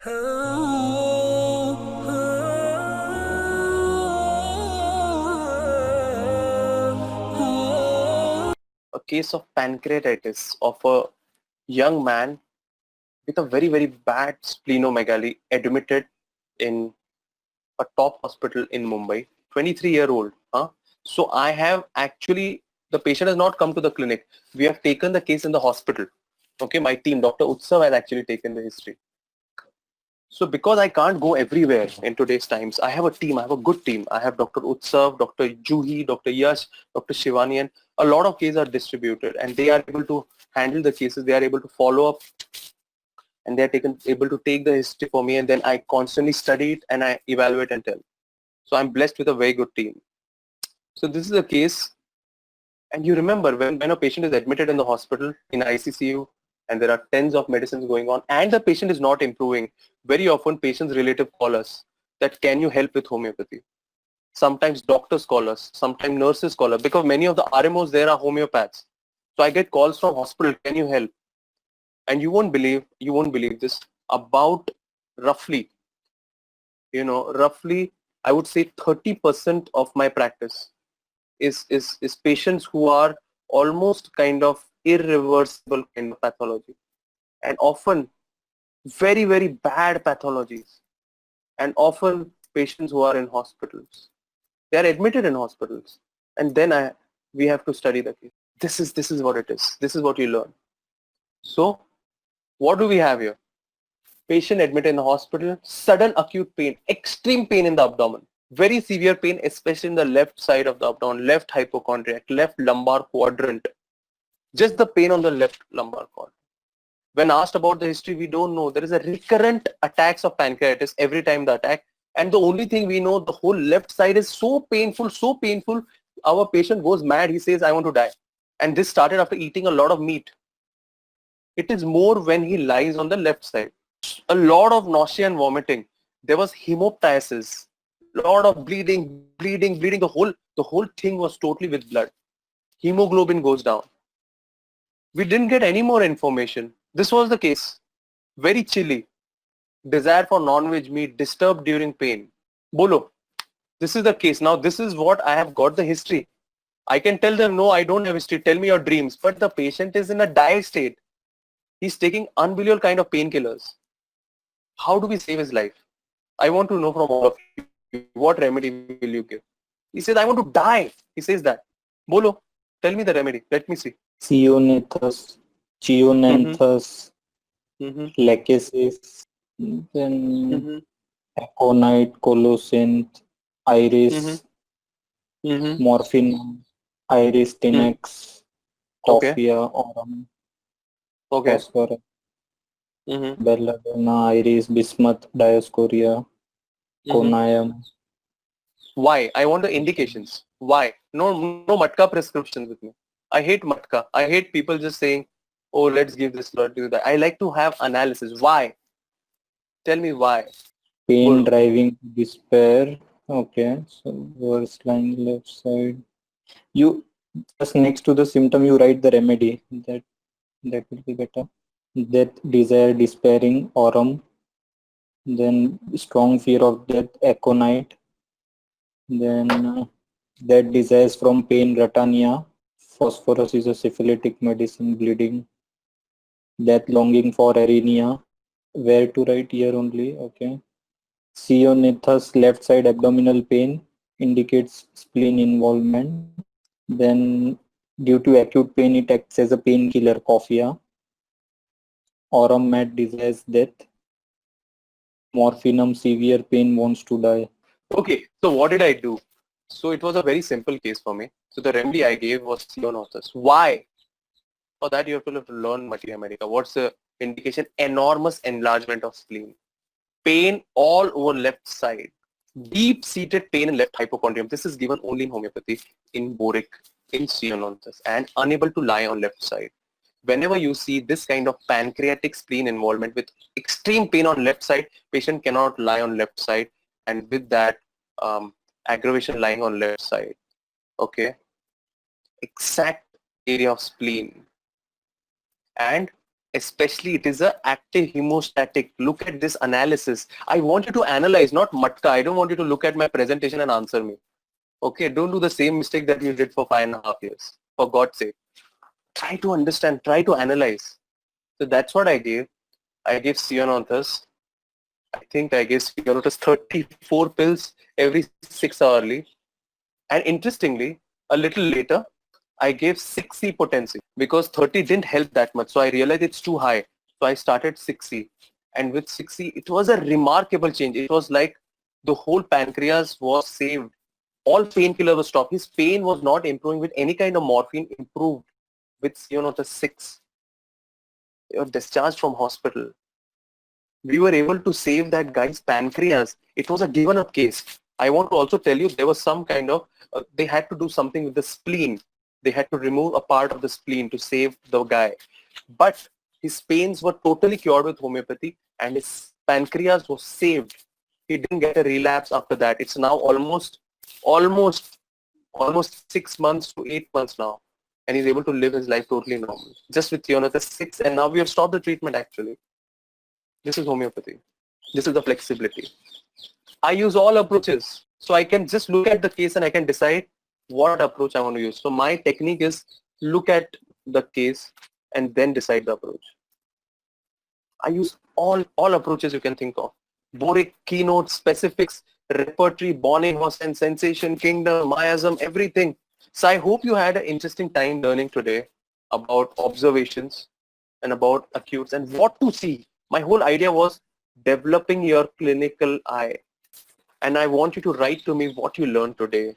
A case of pancreatitis of a young man with a very, very bad splenomegaly admitted in a top hospital in Mumbai, 23-year-old. Huh? So I have actually, the patient has not come to the clinic. We have taken the case in the hospital. Okay, my team, Dr. Utsav has actually taken the history. So because I can't go everywhere in today's times, I have a team, I have a good team. I have Dr. Utsav, Dr. Juhi, Dr. Yash, Dr. Shivani, and a lot of cases are distributed and they are able to handle the cases. They are able to follow up and they are able to take the history for me, and then I constantly study it and I evaluate and tell. So I'm blessed with a very good team. So this is a case, and you remember when a patient is admitted in the hospital in ICCU and there are tens of medicines going on and the patient is not improving, very often patient's relative call us that can you help with homeopathy? Sometimes doctors call us, sometimes nurses call us because many of the RMOs there are homeopaths. So I get calls from hospital, can you help? And you won't believe this, about roughly, roughly I would say 30% of my practice is patients who are almost kind of irreversible kind of pathology, and often very, very bad pathologies, and often patients who are in hospitals. They are admitted in hospitals, and then we have to study the case. This is what it is. This is what you learn. So what do we have here? Patient admitted in the hospital, sudden acute pain, extreme pain in the abdomen, very severe pain, especially in the left side of the abdomen, left hypochondriac, left lumbar quadrant, just the pain on the left lumbar quadrant. When asked about the history, we don't know. There is a recurrent attacks of pancreatitis every time the attack. And the only thing we know, the whole left side is so painful, our patient goes mad. He says, I want to die. And this started after eating a lot of meat. It is more when he lies on the left side. A lot of nausea and vomiting. There was hemoptysis, lot of bleeding. The whole thing was totally with blood. Hemoglobin goes down. We didn't get any more information. This was the case. Very chilly. Desire for non-veg meat, disturbed during pain. Bolo. This is the case. Now this is what I have got the history. I can tell them, no, I don't have history. Tell me your dreams. But the patient is in a dire state. He's taking unbelievable kind of painkillers. How do we save his life? I want to know from all of you, what remedy will you give? He says, I want to die. He says that. Bolo, tell me the remedy. Let me see. Ceanothus, Cheonanthus, Mm-hmm. Lachesis, then Mm-hmm. Aconite, Colocynth, Iris, Mm-hmm. Morphinum, Iris Mm-hmm. Tenax, Okay. Coffea aurum, Okay. Phosphorus, Mm-hmm. Belladonna, Iris, Bismuth, Dioscorea, Mm-hmm. Conium. Why? I want the indications. Why? No matka prescriptions with me. I hate matka. I hate people just saying, oh, let's give this, let's do that. I like to have analysis. Why? Tell me why. Pain Bolo. driving to despair. Okay, so worst line left side. You just next to the symptom you write the remedy. That will be better. Death, desire, despairing, aurum. Then strong fear of death, aconite. Then that desires from pain, ratania. Phosphorus is a syphilitic medicine, bleeding. Death longing for arenia. Where to write here only? Okay. Ceanothus left side abdominal pain indicates spleen involvement. Then due to acute pain it acts as a painkiller, coffea. Aurum mat desires death. Morphinum severe pain wants to die. Okay, so what did I do? So it was a very simple case for me. So the remedy I gave was Ceanothus. Why? For that you have to learn Materia Medica. What's the indication? Enormous enlargement of spleen. Pain all over left side. Deep-seated pain in left hypochondrium. This is given only in homeopathy, in boric, in Ceanothus, and unable to lie on left side. Whenever you see this kind of pancreatic spleen involvement with extreme pain on left side, patient cannot lie on left side, and with that aggravation lying on left side. Okay, exact area of spleen, and Especially it is a active hemostatic. Look at this analysis. I want you to analyze, not matka. I don't want you to look at my presentation and answer me. Okay, don't do the same mistake that you did for 5.5 years. For God's sake. Try to understand, try to analyze. So that's what I gave. I gave Cyanothus. I think I gave Cyanothus 34 pills every 6 hourly. And interestingly, a little later, I gave 6C potency because 30 didn't help that much. So I realized it's too high. So I started 6C. And with 6C, it was a remarkable change. It was like the whole pancreas was saved. All painkiller was stopped. His pain was not improving with any kind of morphine, improved with the 6. They were discharged from hospital. We were able to save that guy's pancreas. It was a given up case. I want to also tell you there was some kind of, they had to do something with the spleen. They had to remove a part of the spleen to save the guy. But his pains were totally cured with homeopathy and his pancreas was saved. He didn't get a relapse after that. It's now almost 6 months to 8 months now. And he's able to live his life totally normal. Just with Cyanothus 6, and now we have stopped the treatment actually. This is homeopathy. This is the flexibility. I use all approaches. So I can just look at the case and I can decide what approach I want to use. So my technique is look at the case and then decide the approach. I use all approaches you can think of. Boric, keynote, specifics, repertory, Bonning-Hossain, sensation, kingdom, miasm, everything. So I hope you had an interesting time learning today about observations and about acutes and what to see. My whole idea was developing your clinical eye. And I want you to write to me what you learned today.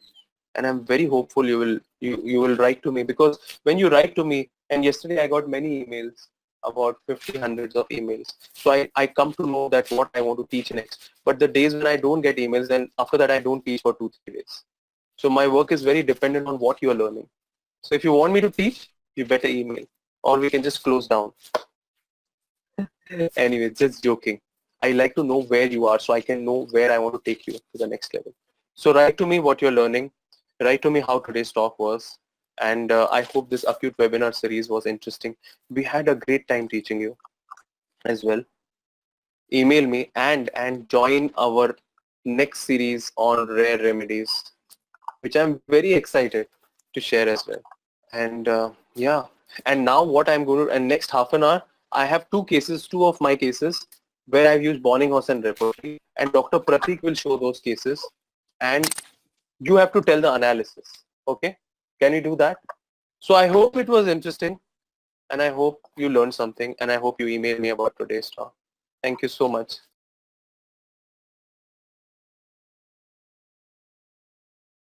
And I'm very hopeful you will write to me, because when you write to me, and yesterday I got many emails, about 50 hundreds of emails. So I come to know that what I want to teach next. But the days when I don't get emails, then after that I don't teach for 2-3 days. So my work is very dependent on what you are learning. So if you want me to teach, you better email, or we can just close down. Anyway, just joking. I like to know where you are so I can know where I want to take you to the next level. So write to me what you're learning. Write to me how today's talk was. And I hope this acute webinar series was interesting. We had a great time teaching you as well. Email me and join our next series on rare remedies, which I'm very excited to share as well. And yeah, and now what I'm going to, and next half an hour, I have two of my cases where I've used Bonning-Hossain repertory, and Dr. Pratik will show those cases, and you have to tell the analysis. Okay? Can you do that? So I hope it was interesting, and I hope you learned something, and I hope you email me about today's talk. Thank you so much.